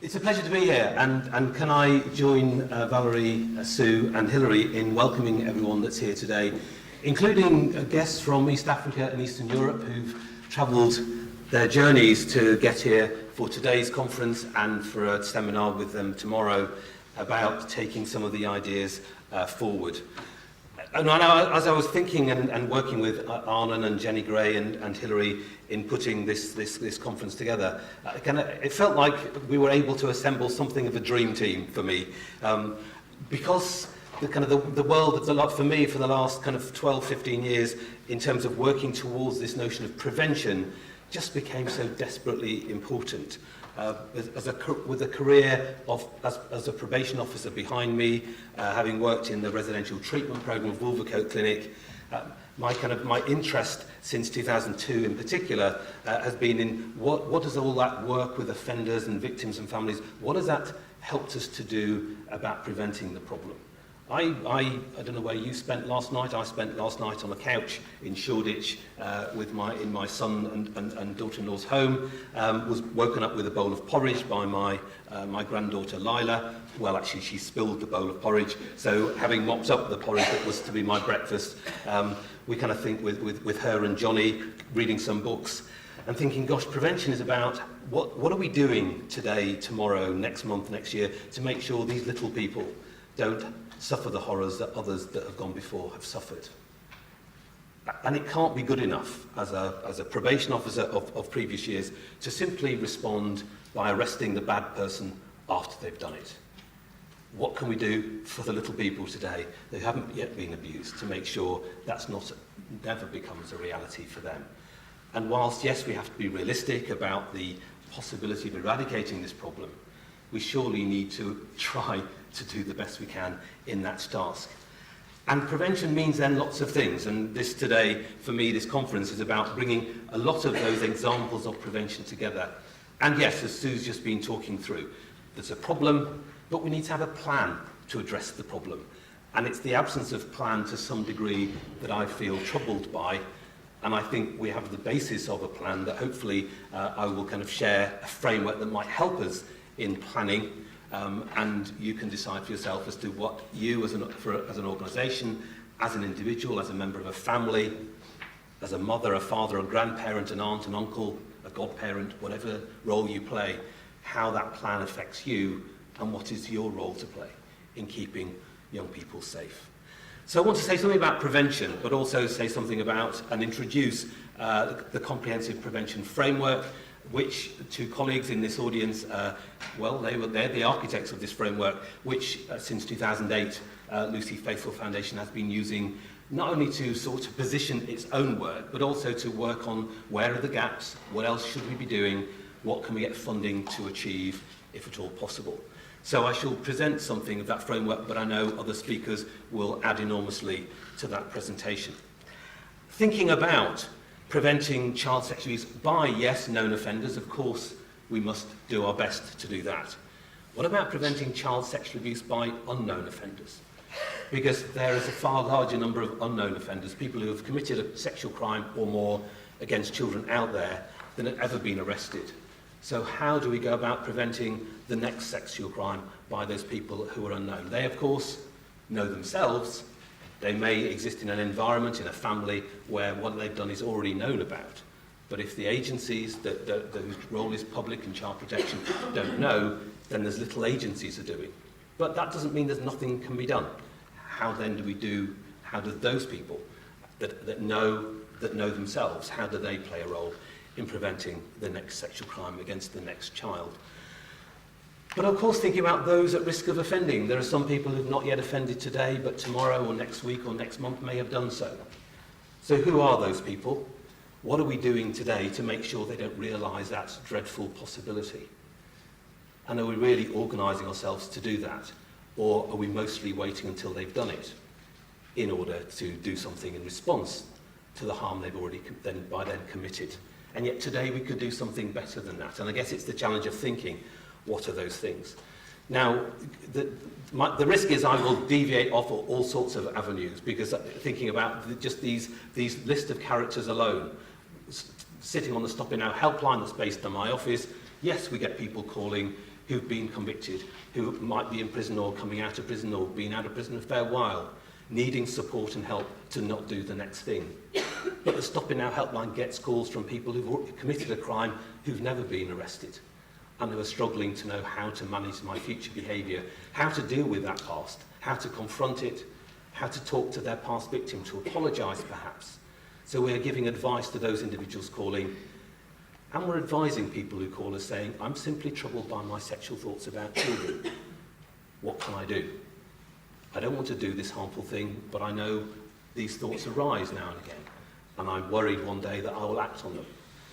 It's a pleasure to be here, and can I join Valerie, Sue and Hilary in welcoming everyone that's here today, including guests from East Africa and Eastern Europe who've travelled their journeys to get here for today's conference and for a seminar with them tomorrow about taking some of the ideas forward. And as I was thinking and working with Arnon and Jenny Gray and Hilary in putting this conference together, it felt like we were able to assemble something of a dream team for me, because the world that's a lot for me for the last 12-15 years in terms of working towards this notion of prevention just became so desperately important. With a career as a probation officer behind me, having worked in the residential treatment program of Wolvercote Clinic, my interest since 2002 in particular has been in what does all that work with offenders and victims and families, what has that helped us to do about preventing the problem? I don't know where you spent last night. I spent last night on a couch in Shoreditch in my son and daughter-in-law's home. Was woken up with a bowl of porridge by my granddaughter Lila. Well, actually, she spilled the bowl of porridge. So, having mopped up the porridge that was to be my breakfast, we think with her and Johnny, reading some books, and thinking, gosh, prevention is about what are we doing today, tomorrow, next month, next year, to make sure these little people don't suffer the horrors that others that have gone before have suffered. And it can't be good enough as a probation officer of previous years to simply respond by arresting the bad person after they've done it. What can we do for the little people today who haven't yet been abused to make sure that's never becomes a reality for them? And whilst, yes, we have to be realistic about the possibility of eradicating this problem, we surely need to try to do the best we can in that task. And prevention means then lots of things, and this today, for me, this conference is about bringing a lot of those examples of prevention together. And yes, as Sue's just been talking through, there's a problem, but we need to have a plan to address the problem. And it's the absence of plan to some degree that I feel troubled by, and I think we have the basis of a plan that hopefully I will share a framework that might help us in planning, and you can decide for yourself as to what you as an organisation, as an individual, as a member of a family, as a mother, a father, a grandparent, an aunt, an uncle, a godparent, whatever role you play, how that plan affects you and what is your role to play in keeping young people safe. So I want to say something about prevention, but also say something about and introduce the comprehensive prevention framework, which two colleagues in this audience, they're the architects of this framework, which since 2008, Lucy Faithfull Foundation has been using not only to sort of position its own work, but also to work on where are the gaps, what else should we be doing, what can we get funding to achieve, if at all possible. So I shall present something of that framework, but I know other speakers will add enormously to that presentation. Thinking about preventing child sexual abuse by, yes, known offenders, of course we must do our best to do that. What about preventing child sexual abuse by unknown offenders? Because there is a far larger number of unknown offenders, people who have committed a sexual crime or more against children out there than have ever been arrested. So how do we go about preventing the next sexual crime by those people who are unknown? They, of course, know themselves. They may exist in an environment, in a family, where what they've done is already known about. But if the agencies whose role is public and child protection don't know, then there's little agencies are doing. But that doesn't mean there's nothing can be done. How then how do those people that know themselves, how do they play a role in preventing the next sexual crime against the next child? But of course, thinking about those at risk of offending, there are some people who've not yet offended today, but tomorrow or next week or next month may have done so. So who are those people? What are we doing today to make sure they don't realise that dreadful possibility? And are we really organising ourselves to do that? Or are we mostly waiting until they've done it in order to do something in response to the harm they've already by then committed? And yet today we could do something better than that. And I guess it's the challenge of thinking, what are those things? Now, the risk is I will deviate off all sorts of avenues, because thinking about just these list of characters alone, sitting on the Stop It Now helpline that's based on my office, yes, we get people calling who've been convicted, who might be in prison or coming out of prison or been out of prison a fair while, needing support and help to not do the next thing. But the Stopping Now helpline gets calls from people who've committed a crime who've never been arrested and who are struggling to know how to manage my future behaviour, how to deal with that past, how to confront it, how to talk to their past victim, to apologise perhaps. So we're giving advice to those individuals calling, and we're advising people who call us saying, I'm simply troubled by my sexual thoughts about children. What can I do? I don't want to do this harmful thing, but I know these thoughts arise now and again, and I'm worried one day that I will act on them.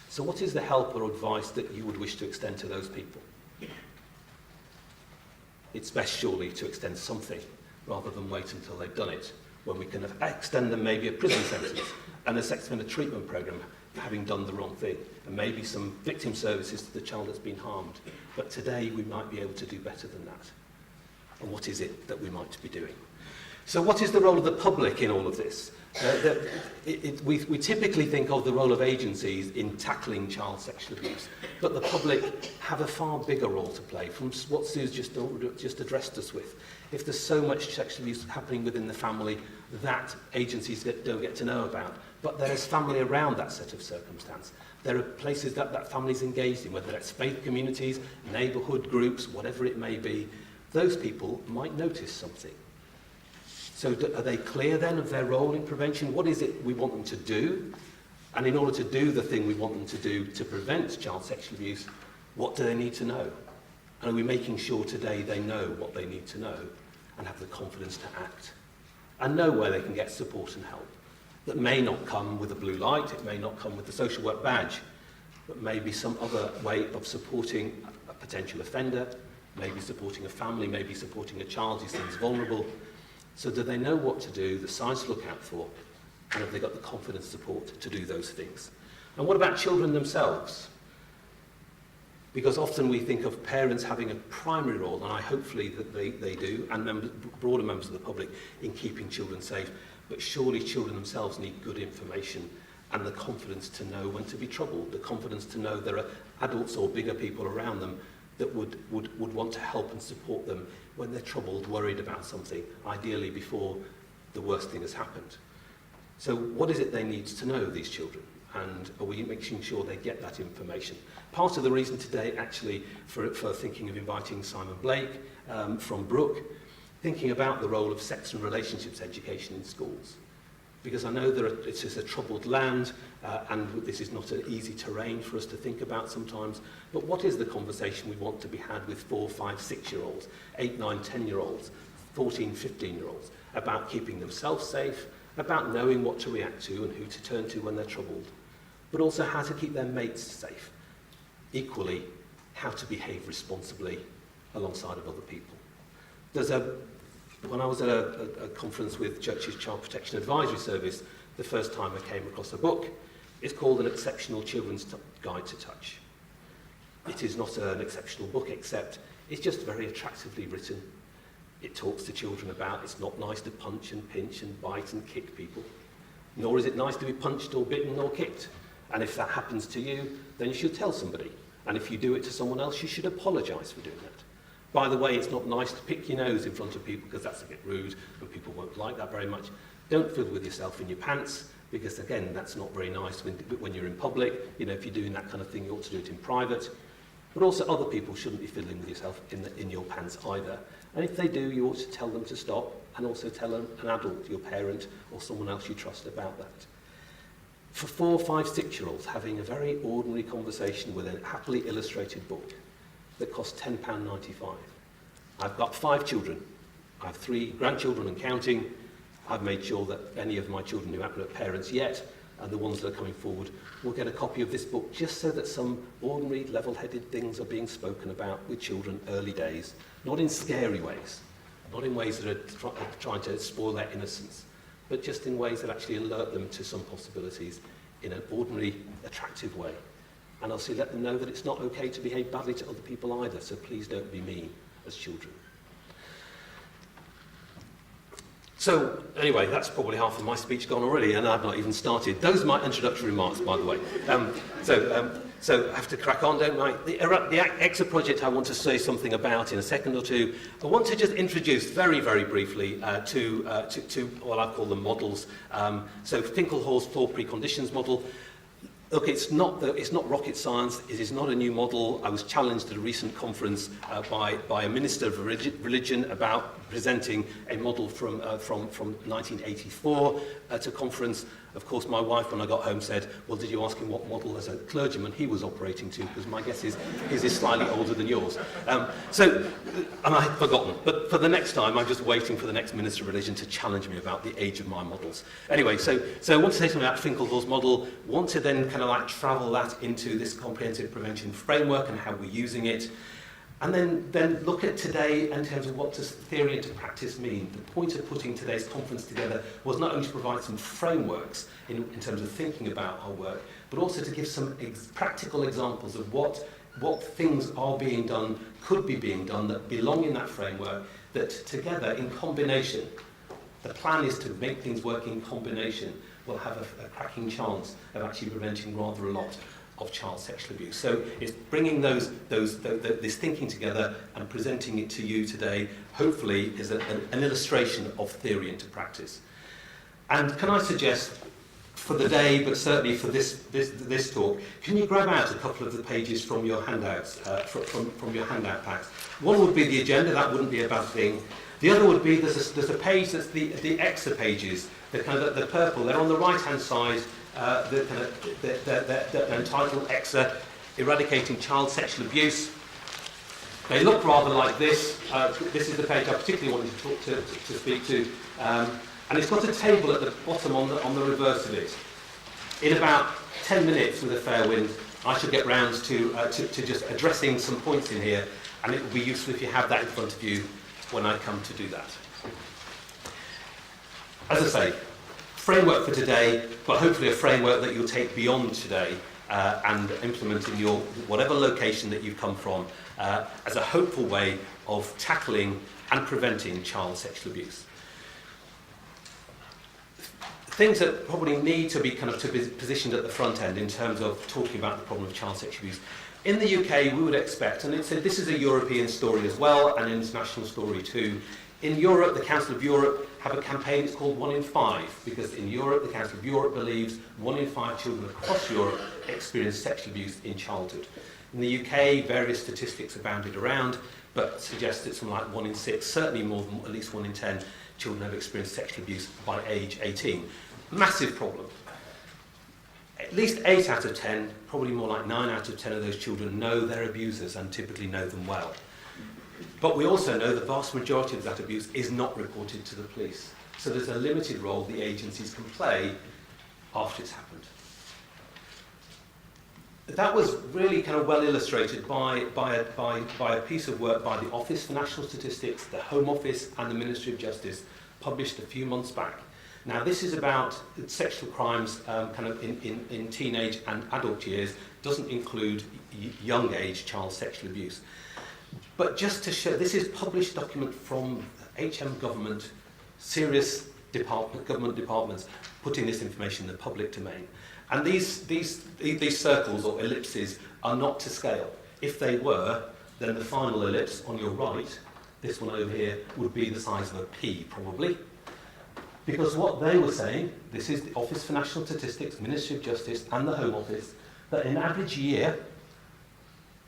So what is the help or advice that you would wish to extend to those people? It's best surely to extend something, rather than wait until they've done it, when we can extend them maybe a prison sentence and a sex offender treatment programme for having done the wrong thing, and maybe some victim services to the child that's been harmed. But today we might be able to do better than that. And what is it that we might be doing? So what is the role of the public in all of this? We typically think of the role of agencies in tackling child sexual abuse, but the public have a far bigger role to play from what Sue's just addressed us with. If there's so much sexual abuse happening within the family that agencies don't get to know about, but there's family around that set of circumstance. There are places that family's engaged in, whether that's faith communities, neighbourhood groups, whatever it may be. Those people might notice something. So are they clear then of their role in prevention? What is it we want them to do? And in order to do the thing we want them to do to prevent child sexual abuse, what do they need to know? And are we making sure today they know what they need to know and have the confidence to act? And know where they can get support and help. That may not come with a blue light, it may not come with the social work badge, but maybe some other way of supporting a potential offender, maybe supporting a family, maybe supporting a child who seems vulnerable. So do they know what to do, the signs to look out for, and have they got the confidence support to do those things? And what about children themselves? Because often we think of parents having a primary role, and I hopefully that they do, and broader members of the public, in keeping children safe. But surely children themselves need good information and the confidence to know when to be troubled, the confidence to know there are adults or bigger people around them that would want to help and support them when they're troubled, worried about something, ideally before the worst thing has happened. So what is it they need to know, these children? And are we making sure they get that information? Part of the reason today, actually, for thinking of inviting Simon Blake from Brook, thinking about the role of sex and relationships education in schools. Because I know it's just a troubled land, and this is not an easy terrain for us to think about sometimes. But what is the conversation we want to be had with 4, 5, 6-year-olds, 8, 9, 10-year-olds, 14, 15-year-olds, about keeping themselves safe, about knowing what to react to and who to turn to when they're troubled, but also how to keep their mates safe. Equally, how to behave responsibly alongside of other people. When I was at a conference with Church's Child Protection Advisory Service, the first time I came across a book. It's called An Exceptional Children's Guide to Touch. It is not an exceptional book, except it's just very attractively written. It talks to children about it's not nice to punch and pinch and bite and kick people, nor is it nice to be punched or bitten or kicked. And if that happens to you, then you should tell somebody. And if you do it to someone else, you should apologise for doing that. By the way, it's not nice to pick your nose in front of people because that's a bit rude and people won't like that very much. Don't fiddle with yourself in your pants because, again, that's not very nice when you're in public. You know, if you're doing that kind of thing, you ought to do it in private. But also other people shouldn't be fiddling with yourself in your pants either. And if they do, you ought to tell them to stop and also tell an adult, your parent or someone else you trust about that. For 4, 5, 6-year-olds, having a very ordinary conversation with a happily illustrated book that costs £10.95. I've got 5 children. I have 3 grandchildren and counting. I've made sure that any of my children who happen to have parents yet, and the ones that are coming forward, will get a copy of this book just so that some ordinary, level-headed things are being spoken about with children early days, not in scary ways, not in ways that are trying to spoil their innocence, but just in ways that actually alert them to some possibilities in an ordinary, attractive way. And also let them know that it's not okay to behave badly to other people either, so please don't be mean as children. So, anyway, that's probably half of my speech gone already, and I've not even started. Those are my introductory remarks, by the way. So I have to crack on, don't I? The ECSA project I want to say something about in a second or two. I want to just introduce very, very briefly to what I call the models. So Finkelhall's 4 preconditions model. Look, it's not rocket science. It is not a new model. I was challenged at a recent conference by a minister of religion about presenting a model from 1984 at a conference. Of course, my wife, when I got home, said, well, did you ask him what model as a clergyman he was operating to? Because my guess is his is slightly older than yours. And I had forgotten. But for the next time, I'm just waiting for the next Minister of Religion to challenge me about the age of my models. Anyway, so I want to say something about Finkelhall's model, want to then kind of like travel that into this comprehensive prevention framework and how we're using it. And then look at today in terms of what does theory into practice mean. The point of putting today's conference together was not only to provide some frameworks in terms of thinking about our work, but also to give some practical examples of what things are being done, could be being done, that belong in that framework, that together, in combination, the plan is to make things work in combination, will have a cracking chance of actually preventing rather a lot of child sexual abuse. So it's bringing this thinking together and presenting it to you today, hopefully, is an illustration of theory into practice. And can I suggest, for the day, but certainly for this talk, can you grab out a couple of the pages from your handouts, from your handout packs? One would be the agenda. That wouldn't be a bad thing. The other would be there's a page that's the ECSA pages, the purple. They're on the right-hand side. They're entitled ECSA, Eradicating Child Sexual Abuse. They look rather like this. This is the page I particularly wanted to speak to. And it's got a table at the bottom on the reverse of it. In about 10 minutes with a fair wind, I should get round to just addressing some points in here, and it will be useful if you have that in front of you when I come to do that. As I say, framework for today, but hopefully a framework that you'll take beyond today and implement in your whatever location that you've come from as a hopeful way of tackling and preventing child sexual abuse. Things that probably need to be positioned at the front end in terms of talking about the problem of child sexual abuse. In the UK, we would expect, and this is a European story as well, and an international story too. In Europe, the Council of Europe have a campaign, it's called 1 in 5, because in Europe, the Council of Europe believes 1 in 5 children across Europe experience sexual abuse in childhood. In the UK, various statistics are bounded around, but suggest it's something like 1 in 6, certainly more than at least 1 in 10 children have experienced sexual abuse by age 18. Massive problem. At least 8 out of 10, probably more like 9 out of 10 of those children know their abusers and typically know them well. But we also know the vast majority of that abuse is not reported to the police. So there's a limited role the agencies can play after it's happened. That was really kind of well illustrated by a piece of work by the Office for National Statistics, the Home Office and the Ministry of Justice, published a few months back. Now this is about sexual crimes in teenage and adult years, doesn't include young age child sexual abuse. But just to show, this is published document from HM government, serious government departments putting this information in the public domain. And these circles or ellipses are not to scale. If they were, then the final ellipse on your right, this one over here, would be the size of a pea, probably. Because what they were saying, this is the Office for National Statistics, Ministry of Justice and the Home Office, that in average year,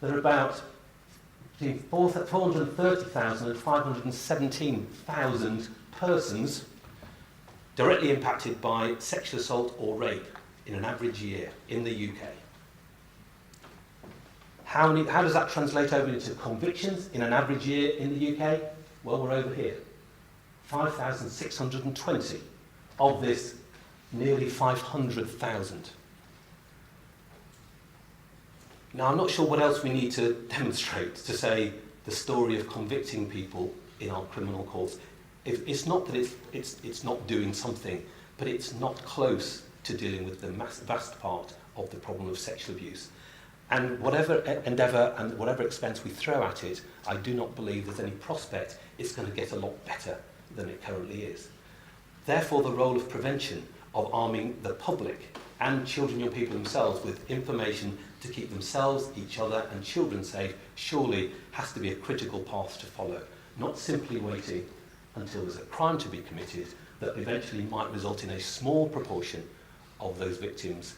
there are about between 430,000 and 517,000 persons directly impacted by sexual assault or rape in an average year in the UK. How does that translate over into convictions in an average year in the UK? Well, we're over here. 5,620 of this nearly 500,000. Now, I'm not sure what else we need to demonstrate to say the story of convicting people in our criminal courts. It's not that it's not doing something, but it's not close to dealing with the vast part of the problem of sexual abuse. And whatever endeavour and whatever expense we throw at it, I do not believe there's any prospect it's going to get a lot better than it currently is. Therefore, the role of prevention, of arming the public and children and young people themselves with information to keep themselves, each other and children safe, surely has to be a critical path to follow, not simply waiting until there's a crime to be committed that eventually might result in a small proportion of those victims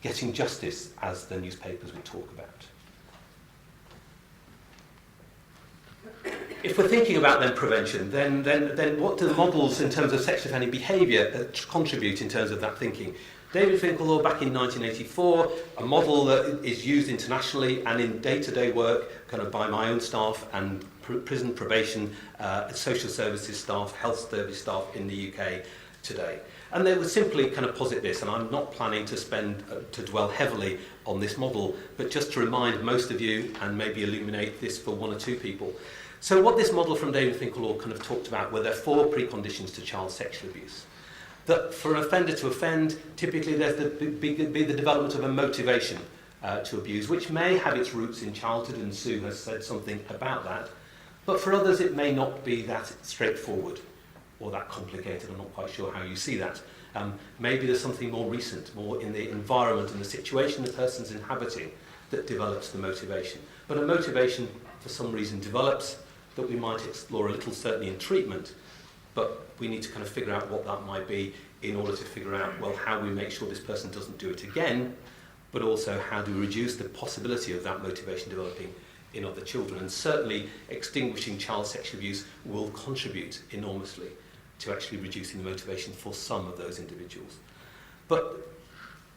getting justice, as the newspapers would talk about. If we're thinking about then prevention, then what do the models in terms of sexual offending behaviour contribute in terms of that thinking? David Finkelhor, back in 1984, a model that is used internationally and in day-to-day work kind of by my own staff and prison probation, social services staff, health service staff in the UK today. And they would simply kind of posit this, and I'm not planning to dwell heavily on this model, but just to remind most of you and maybe illuminate this for one or two people. So what this model from David Finkelhor kind of talked about were there 4 preconditions to child sexual abuse. That for an offender to offend, typically there's be the development of a motivation to abuse, which may have its roots in childhood, and Sue has said something about that. But for others, it may not be that straightforward or that complicated. I'm not quite sure how you see that. Maybe there's something more recent, more in the environment and the situation the person's inhabiting that develops the motivation. But a motivation, for some reason, develops that we might explore a little, certainly in treatment, but we need to kind of figure out what that might be in order to figure out, well, how we make sure this person doesn't do it again, but also how do we reduce the possibility of that motivation developing in other children. And certainly extinguishing child sexual abuse will contribute enormously to actually reducing the motivation for some of those individuals. But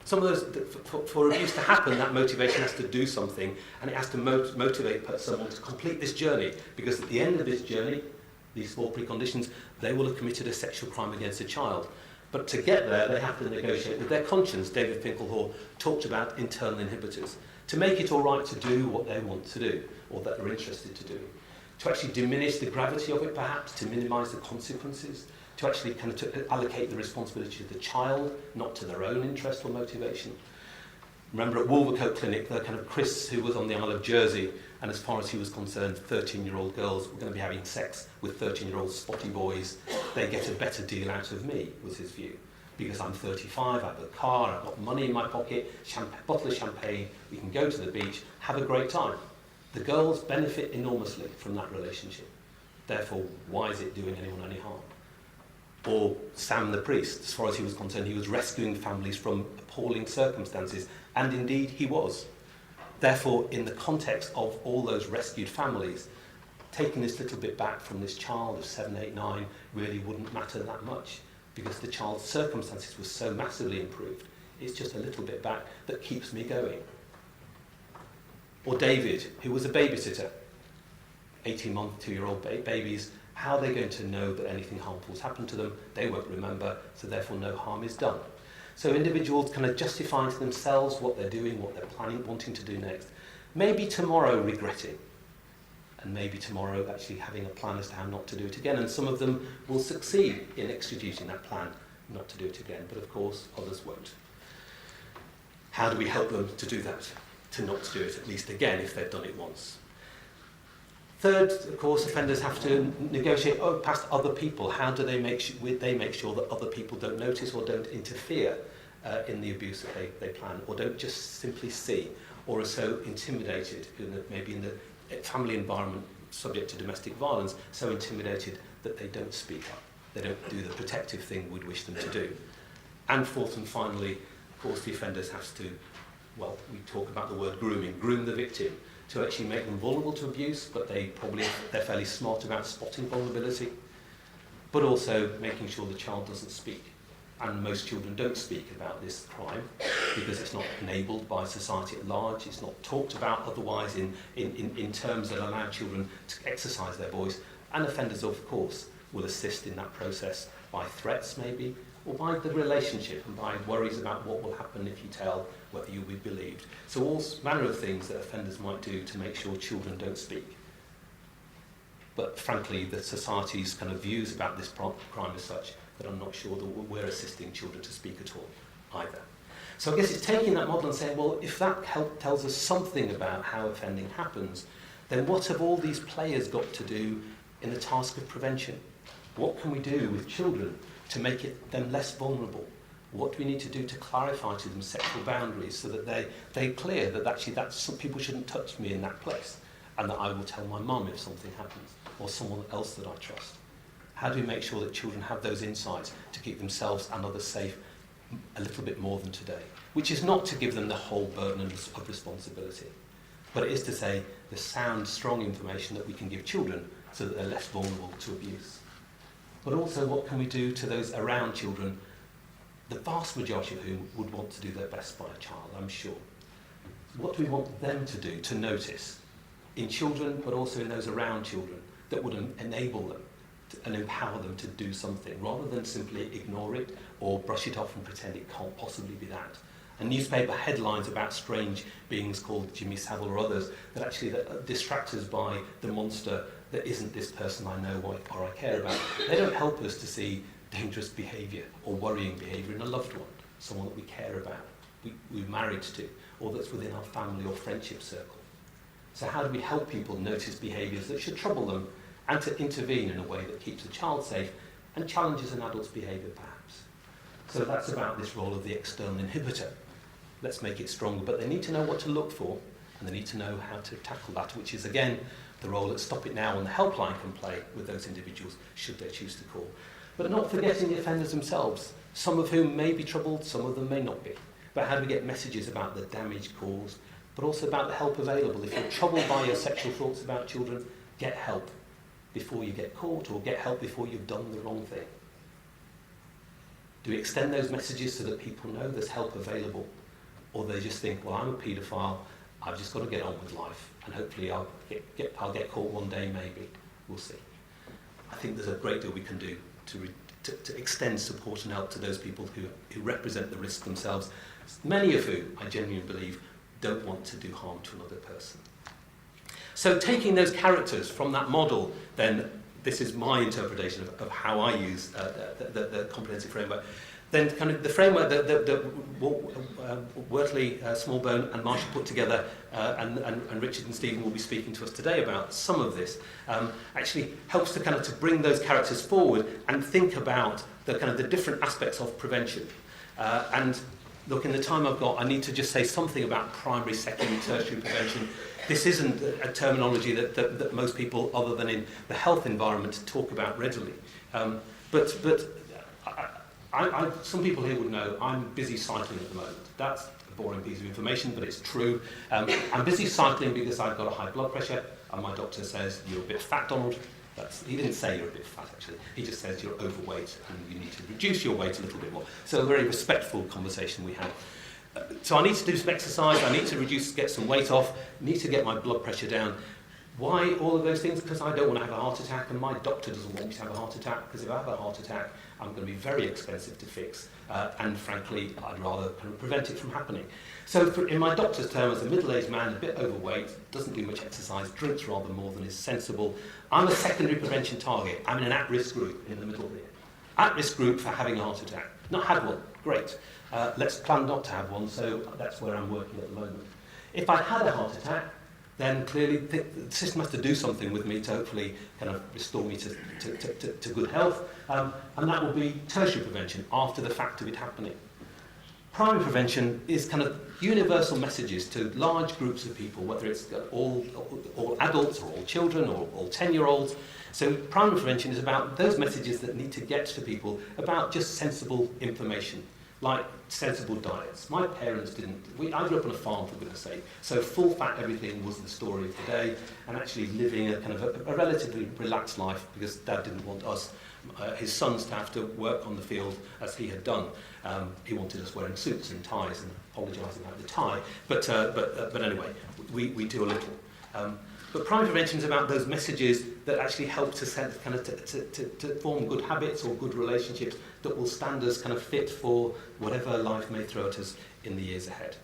some of those, for abuse to happen, that motivation has to do something, and it has to motivate someone to complete this journey, because at the end of this journey, these 4 preconditions, they will have committed a sexual crime against a child. But to get there, they have to negotiate with their conscience. David Finkelhor talked about internal inhibitors, to make it all right to do what they want to do, or that they're interested to do, to actually diminish the gravity of it, perhaps, to minimise the consequences, to actually kind of to allocate the responsibility to the child, not to their own interest or motivation. Remember at Wolvercote Clinic, the kind of Chris, who was on the Isle of Jersey, and as far as he was concerned, 13-year-old girls were going to be having sex with 13-year-old spotty boys. They get a better deal out of me, was his view. Because I'm 35, I have a car, I've got money in my pocket, bottle of champagne, we can go to the beach, have a great time. The girls benefit enormously from that relationship. Therefore, why is it doing anyone any harm? Or Sam the priest, as far as he was concerned, he was rescuing families from appalling circumstances, and indeed he was. Therefore, in the context of all those rescued families, taking this little bit back from this child of 7, 8, 9 really wouldn't matter that much, because the child's circumstances were so massively improved. It's just a little bit back that keeps me going. Or David, who was a babysitter, 18-month, 2-year-old babies, how are they going to know that anything harmful has happened to them? They won't remember, so therefore no harm is done. So individuals kind of justifying to themselves what they're doing, what they're planning, wanting to do next. Maybe tomorrow regretting, and maybe tomorrow actually having a plan as to how not to do it again. And some of them will succeed in executing that plan not to do it again, but of course others won't. How do we help them to do that, to not do it at least again if they've done it once? Third, of course, offenders have to negotiate past other people. How do they make sure that other people don't notice or don't interfere in the abuse that they plan, or don't just simply see, or are so intimidated, maybe in the family environment subject to domestic violence, so intimidated that they don't speak up. They don't do the protective thing we'd wish them to do. And fourth and finally, of course, the offenders have to, well, we talk about the word grooming, groom the victim, to actually make them vulnerable to abuse, but they're fairly smart about spotting vulnerability, but also making sure the child doesn't speak. And most children don't speak about this crime because it's not enabled by society at large, it's not talked about otherwise in terms that allow children to exercise their voice. And offenders, of course, will assist in that process by threats maybe, or by the relationship and by worries about what will happen if you tell, whether you'll be believed. So all manner of things that offenders might do to make sure children don't speak. But frankly, the society's kind of views about this crime is such that I'm not sure that we're assisting children to speak at all either. So I guess it's taking that model and saying, well, if that tells us something about how offending happens, then what have all these players got to do in the task of prevention? What can we do with children to make them less vulnerable? What do we need to do to clarify to them sexual boundaries so that they're clear that actually some people shouldn't touch me in that place, and that I will tell my mum if something happens, or someone else that I trust? How do we make sure that children have those insights to keep themselves and others safe a little bit more than today? Which is not to give them the whole burden of responsibility, but it is to say the sound, strong information that we can give children so that they're less vulnerable to abuse. But also, what can we do to those around children, the vast majority of whom would want to do their best by a child, I'm sure. What do we want them to do to notice in children, but also in those around children, that would enable them and empower them to do something, rather than simply ignore it or brush it off and pretend it can't possibly be that? And newspaper headlines about strange beings called Jimmy Savile or others that actually distract us by the monster that isn't this person I know or I care about. They don't help us to see dangerous behaviour or worrying behaviour in a loved one, someone that we care about, we're married to, or that's within our family or friendship circle. So how do we help people notice behaviours that should trouble them, and to intervene in a way that keeps the child safe and challenges an adult's behaviour perhaps? So that's about this role of the external inhibitor. Let's make it stronger, but they need to know what to look for, and they need to know how to tackle that, which is again the role that Stop It Now and the helpline can play with those individuals should they choose to call. But not forgetting the offenders themselves, some of whom may be troubled, some of them may not be. But how do we get messages about the damage caused, but also about the help available? If you're troubled by your sexual thoughts about children, get help before you get caught, or get help before you've done the wrong thing. Do we extend those messages so that people know there's help available? Or they just think, well, I'm a paedophile, I've just got to get on with life, and hopefully I'll get caught one day, maybe. We'll see. I think there's a great deal we can do to extend support and help to those people who represent the risk themselves, many of whom, I genuinely believe, don't want to do harm to another person. So taking those characters from that model, then, this is my interpretation of how I use the comprehensive framework. Then kind of the framework that Wortley, Smallbone and Marshall put together, and Richard and Stephen will be speaking to us today about some of this, actually helps to kind of to bring those characters forward and think about the kind of the different aspects of prevention. And look, in the time I've got, I need to just say something about primary, secondary, tertiary prevention. This isn't a terminology that most people, other than in the health environment, talk about readily. But some people here would know I'm busy cycling at the moment. That's a boring piece of information, but it's true. I'm busy cycling because I've got a high blood pressure, and my doctor says, you're a bit fat, Donald. He didn't say you're a bit fat, actually. He just says you're overweight and you need to reduce your weight a little bit more. So a very respectful conversation we had. So I need to do some exercise, I need to get some weight off, need to get my blood pressure down. Why all of those things? Because I don't want to have a heart attack, and my doctor doesn't want me to have a heart attack, because if I have a heart attack, I'm going to be very expensive to fix, and frankly, I'd rather kind of prevent it from happening. So in my doctor's term, as a middle-aged man, a bit overweight, doesn't do much exercise, drinks rather more than is sensible, I'm a secondary prevention target. I'm in an at-risk group in the middle here. At-risk group for having a heart attack. Not had one, great. Let's plan not to have one, so that's where I'm working at the moment. If I had a heart attack, then clearly the system has to do something with me to hopefully kind of restore me to good health, and that will be tertiary prevention after the fact of it happening. Primary prevention is kind of universal messages to large groups of people, whether it's all adults or all children or all 10-year-olds. So primary prevention is about those messages that need to get to people about just sensible information, like sensible diets. My parents didn't. I grew up on a farm, for goodness sake, so full fat everything was the story of the day, and actually living a kind of a relatively relaxed life, because Dad didn't want us, his sons, to have to work on the field as he had done. He wanted us wearing suits and ties, and apologising about the tie, but anyway, we do a little. But primary prevention is about those messages that actually help to form good habits or good relationships that will stand us kind of fit for whatever life may throw at us in the years ahead.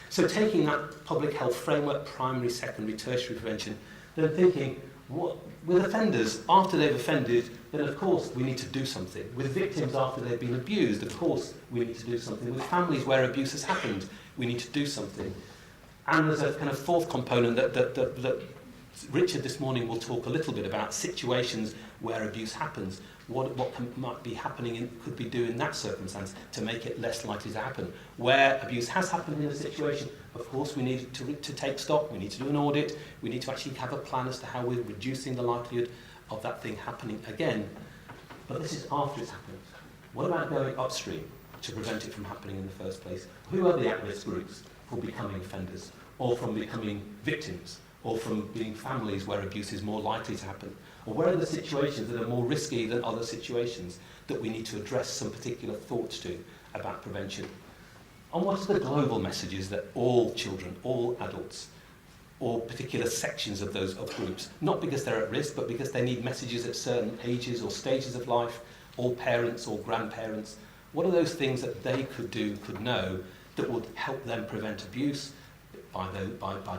So taking that public health framework, primary, secondary, tertiary prevention, then thinking, with offenders, after they've offended, then of course we need to do something. With victims after they've been abused, of course we need to do something. With families where abuse has happened, we need to do something. And there's a kind of fourth component that Richard this morning will talk a little bit about situations where abuse happens, what might be happening and could be doing in that circumstance to make it less likely to happen. Where abuse has happened in a situation, of course we need to take stock, we need to do an audit, we need to actually have a plan as to how we're reducing the likelihood of that thing happening again. But this is after it's happened. What about going upstream to prevent it from happening in the first place? Who are the at-risk groups for becoming offenders, or from becoming victims, or from being families where abuse is more likely to happen? Or where are the situations that are more risky than other situations that we need to address some particular thoughts to about prevention? And what are the global messages that all children, all adults, or particular sections of those groups, not because they're at risk, but because they need messages at certain ages or stages of life, all parents or grandparents, what are those things that they could do, could know, that would help them prevent abuse by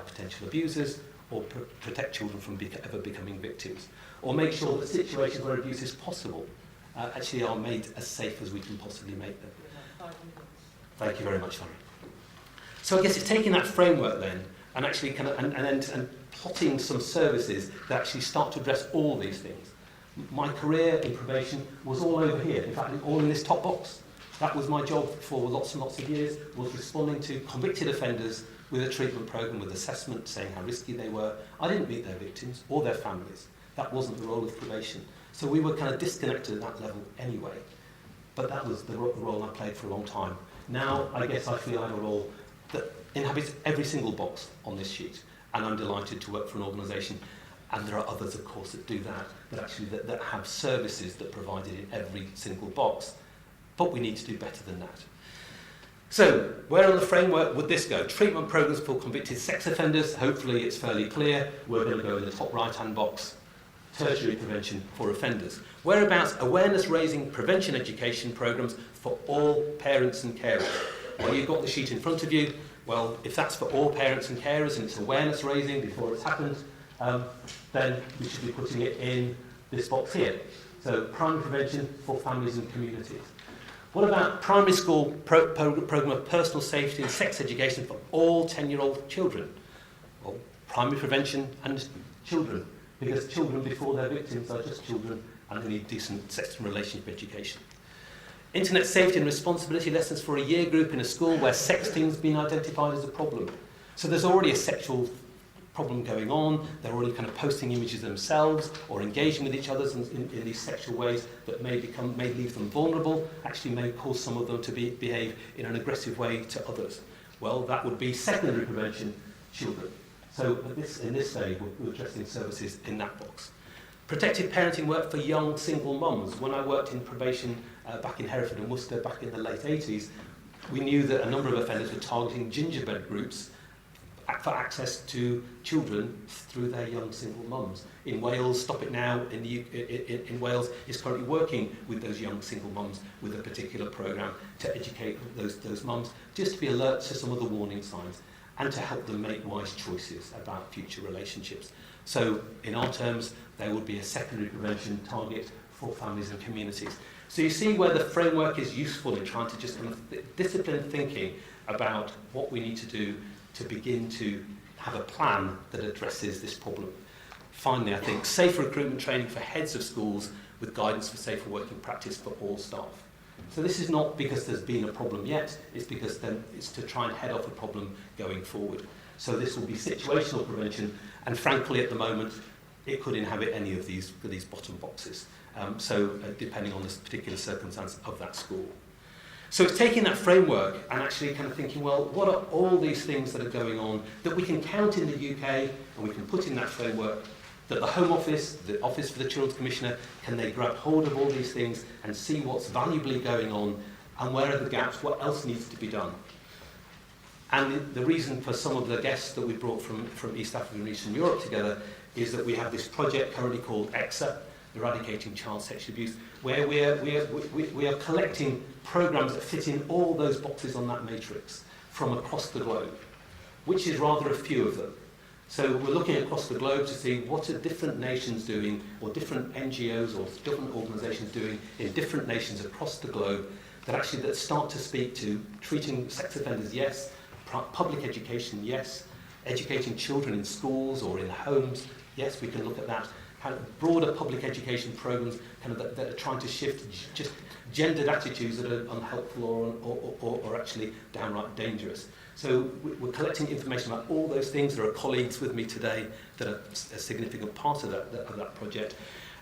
potential abusers, or protect children from ever becoming victims, or make sure that situations where abuse is possible actually are made as safe as we can possibly make them. Thank you very much, Larry. So I guess it's taking that framework then, and actually and plotting some services that actually start to address all these things. My career in probation was all over here, in fact, all in this top box. That was my job for lots and lots of years, was responding to convicted offenders with a treatment program, with assessment, saying how risky they were. I didn't meet their victims or their families. That wasn't the role of probation. So we were kind of disconnected at that level anyway. But that was the role I played for a long time. Now, I guess I feel I have a role that inhabits every single box on this sheet. And I'm delighted to work for an organisation, and there are others, of course, that do that have services that provide it in every single box. But we need to do better than that. So, where on the framework would this go? Treatment programs for convicted sex offenders, hopefully it's fairly clear. We're going to go in the top right-hand box. Tertiary prevention for offenders. Whereabouts awareness-raising prevention education programs for all parents and carers. Well, you've got the sheet in front of you. Well, if that's for all parents and carers and it's awareness-raising before it's happened, then we should be putting it in this box here. So, primary prevention for families and communities. What about primary school program of personal safety and sex education for all 10-year-old children? Well, primary prevention and children, because children before they're victims are just children and they need decent sex and relationship education. Internet safety and responsibility lessons for a year group in a school where sexting's been identified as a problem. So there's already a sexual problem going on, they're already kind of posting images themselves or engaging with each other in these sexual ways that may leave them vulnerable, actually may cause some of them to behave in an aggressive way to others. Well, that would be secondary prevention, children. So in this day, we're addressing services in that box. Protective parenting work for young single mums. When I worked in probation back in Hereford and Worcester back in the late 80s, we knew that a number of offenders were targeting gingerbread groups for access to children through their young single mums. In Wales, Stop It Now in Wales is currently working with those young single mums with a particular programme to educate those mums, just to be alert to some of the warning signs and to help them make wise choices about future relationships. So in our terms, there would be a secondary prevention target for families and communities. So you see where the framework is useful in trying to just kind of discipline thinking about what we need to do to begin to have a plan that addresses this problem. Finally, I think safe recruitment training for heads of schools with guidance for safer working practice for all staff. So this is not because there's been a problem yet, it's because then it's to try and head off a problem going forward. So this will be situational prevention, and frankly at the moment it could inhabit any of these bottom boxes, depending on the particular circumstance of that school. So it's taking that framework and actually kind of thinking, well, what are all these things that are going on that we can count in the UK and we can put in that framework, that the Home Office, the Office for the Children's Commissioner, can they grab hold of all these things and see what's valuably going on and where are the gaps, what else needs to be done. And the reason for some of the guests that we brought from East Africa and Eastern Europe together is that we have this project currently called ECSA, Eradicating Child Sexual Abuse, where we are collecting programs that fit in all those boxes on that matrix from across the globe, which is rather a few of them. So we're looking across the globe to see what are different nations doing, or different NGOs or different organisations doing in different nations across the globe that start to speak to treating sex offenders, yes, public education, yes, educating children in schools or in homes, Yes, we can look at that. Kind of broader public education programs kind of that are trying to shift just gendered attitudes that are unhelpful or actually downright dangerous. So we're collecting information about all those things. There are colleagues with me today that are a significant part of that project.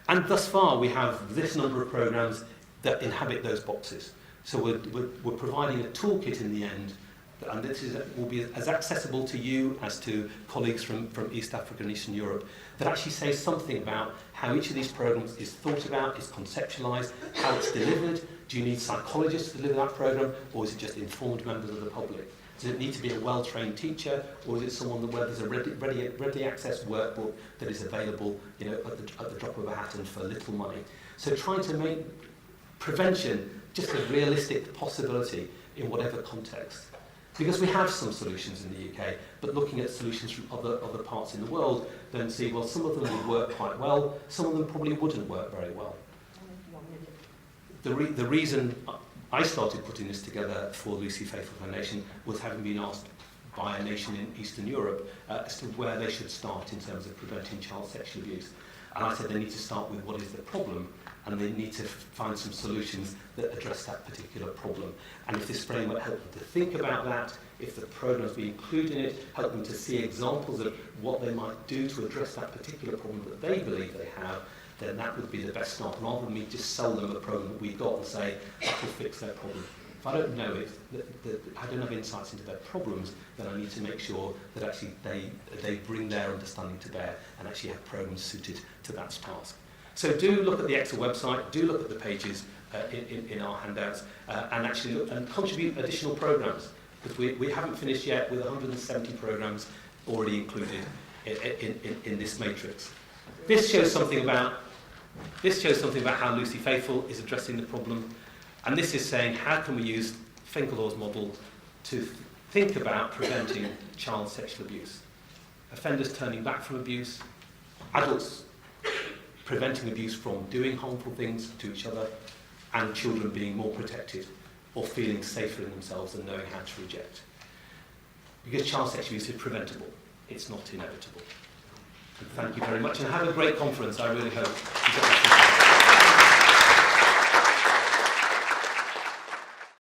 And thus far, we have this number of programs that inhabit those boxes. So we're providing a toolkit in the end, and this will be as accessible to you as to colleagues from East Africa and Eastern Europe, that actually says something about how each of these programs is thought about, is conceptualized, how it's delivered. Do you need psychologists to deliver that program, or is it just informed members of the public? Does it need to be a well-trained teacher, or is it someone where there's a readily accessed workbook that is available, you know, at the drop of a hat and for little money? So trying to make prevention just a realistic possibility in whatever context. Because we have some solutions in the UK, but looking at solutions from other parts in the world, then see, well, some of them would work quite well, some of them probably wouldn't work very well. The reason I started putting this together for Lucy Faithfull Foundation was having been asked by a nation in Eastern Europe as to where they should start in terms of preventing child sexual abuse. And I said they need to start with what is the problem, and they need to find some solutions that address that particular problem. And if this framework helps them to think about that, if the programs we include in it help them to see examples of what they might do to address that particular problem that they believe they have, then that would be the best start, rather than me just sell them a program that we've got and say, that will fix their problem. If I don't know it, I don't have insights into their problems, then I need to make sure that actually they bring their understanding to bear and actually have programs suited to that task. So do look at the ECSA website, do look at the pages in our handouts, and actually look and contribute additional programs. Because we haven't finished yet with 170 programs already included in this matrix. This shows something about how Lucy Faithfull is addressing the problem, and this is saying how can we use Finkelhor's model to think about preventing child sexual abuse. Offenders turning back from abuse, adults preventing abuse from doing harmful things to each other, and children being more protected or feeling safer in themselves and knowing how to reject. Because child sexual abuse is preventable, it's not inevitable. And thank you very much, and have a great conference. I really hope you get that.